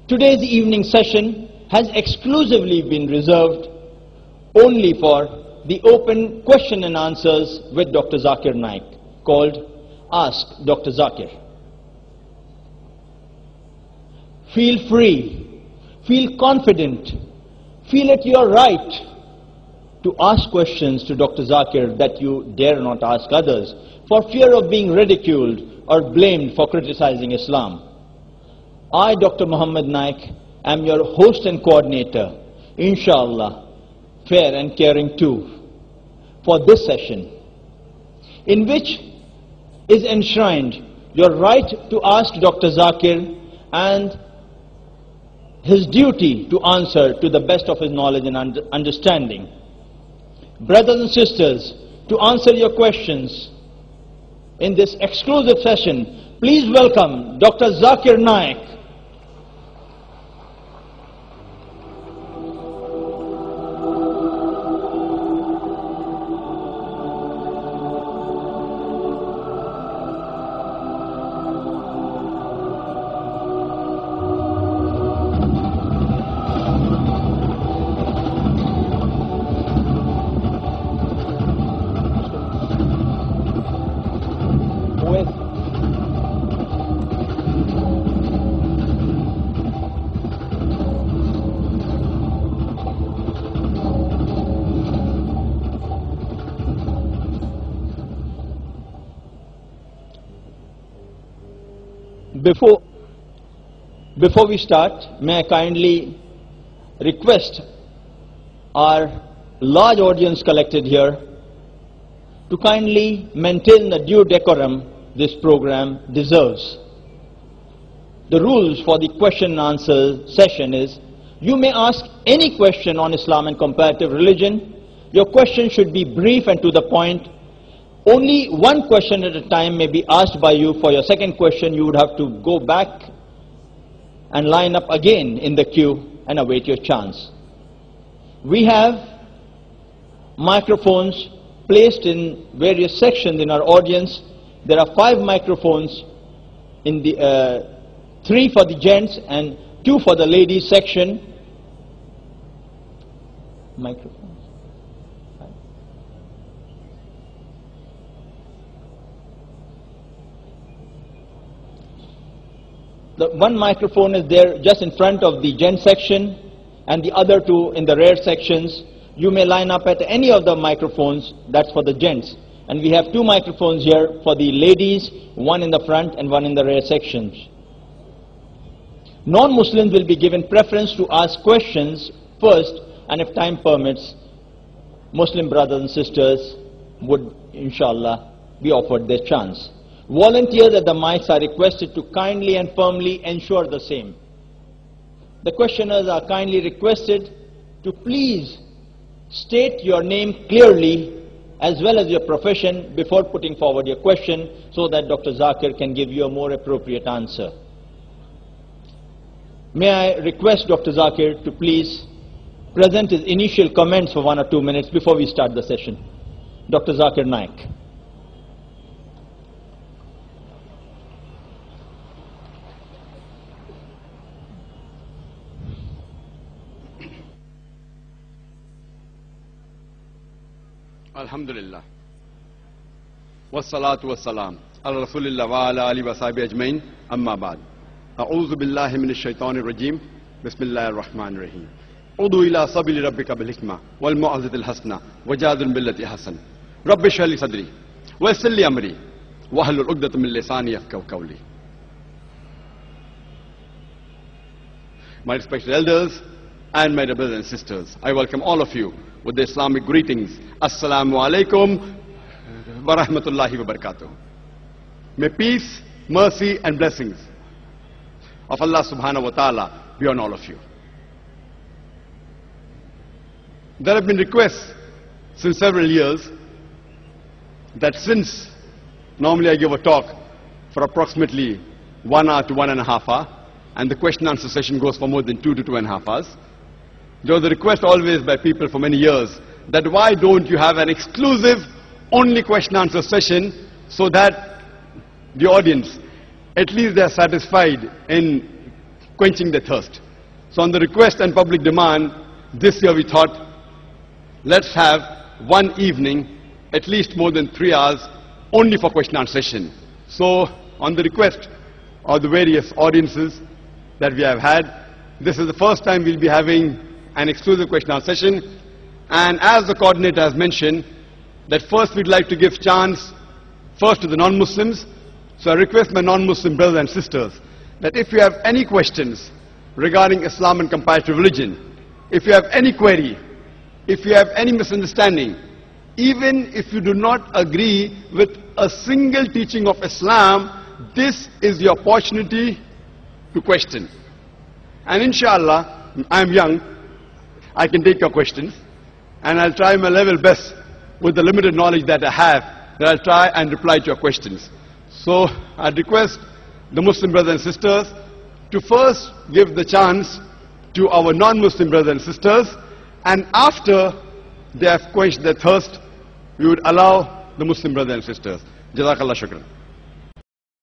Today's evening session has exclusively been reserved only for the open question and answers with Dr. Zakir Naik, called Ask Dr. Zakir. Feel free, feel confident, feel it your right to ask questions to Dr. Zakir that you dare not ask others for fear of being ridiculed or blamed for criticizing Islam. I, Dr. Muhammad Naik, am your host and coordinator, inshallah, fair and caring too, for this session, in which is enshrined your right to ask Dr. Zakir and his duty to answer to the best of his knowledge and understanding. Brothers and sisters, to answer your questions in this exclusive session, please welcome Dr. Zakir Naik. Before we start, may I kindly request our large audience collected here to kindly maintain the due decorum this program deserves. The rules for the question and answer session is, you may ask any question on Islam and comparative religion. Your question should be brief and to the point. Only one question at a time may be asked by you. For your second question, you would have to go back and line up again in the queue and await your chance. We have microphones placed in various sections in our audience. There are 5 microphones, in the 3 for the gents and 2 for the ladies section. Microphones. The one microphone is there just in front of the gent section and the other 2 in the rear sections. You may line up at any of the microphones, that's for the gents. And we have 2 microphones here for the ladies, 1 in the front and 1 in the rear sections. Non-Muslims will be given preference to ask questions first, and if time permits, Muslim brothers and sisters would, inshallah, be offered their chance. Volunteers at the mics are requested to kindly and firmly ensure the same. The questioners are kindly requested to please state your name clearly as well as your profession before putting forward your question so that Dr. Zakir can give you a more appropriate answer. May I request Dr. Zakir to please present his initial comments for 1 or 2 minutes before we start the session. Dr. Zakir Naik. Alhamdulillah. Wassalatu wassalam. Ala Rasulillah wa ala alihi wa sahbihi ajmain. Amma ba'd. A'udhu billahi minash shaitanir rajim. Bismillahir rahmanir rahim. Udu ila sabili rabbika bil hikmah wal mu'azatil hasana wajadil billati hasan. Rabbi shrah li sadri wa yassir li amri wa hlul 'uqdatam min lisani yafqahu qawli. My respected elders and my brothers and sisters, I welcome all of you with the Islamic greetings. Assalamu alaikum wa rahmatullahi wa barakatuh. May peace, mercy and blessings of Allah subhanahu wa ta'ala be on all of you. There have been requests since several years that since normally I give a talk for approximately 1 hour to 1.5 hours, and the question and answer session goes for more than 2 to 2.5 hours, there was a request always by people for many years that why don't you have an exclusive only question and answer session so that the audience, at least they are satisfied in quenching their thirst. So on the request and public demand, this year we thought, let's have one evening, at least more than 3 hours, only for question and answer session. So on the request of the various audiences that we have had, this is the first time we'll be having an exclusive question and answer session. And as the coordinator has mentioned, that first we'd like to give chance first to the non-Muslims. So I request my non-Muslim brothers and sisters that if you have any questions regarding Islam and comparative religion, if you have any query, if you have any misunderstanding, even if you do not agree with a single teaching of Islam, this is your opportunity to question. And inshallah, I am young, I can take your questions, and I'll try my level best with the limited knowledge that I have, that I'll try and reply to your questions. So I request the Muslim brothers and sisters to first give the chance to our non-Muslim brothers and sisters, and after they have quenched their thirst, we would allow the Muslim brothers and sisters. Jazakallah shukran.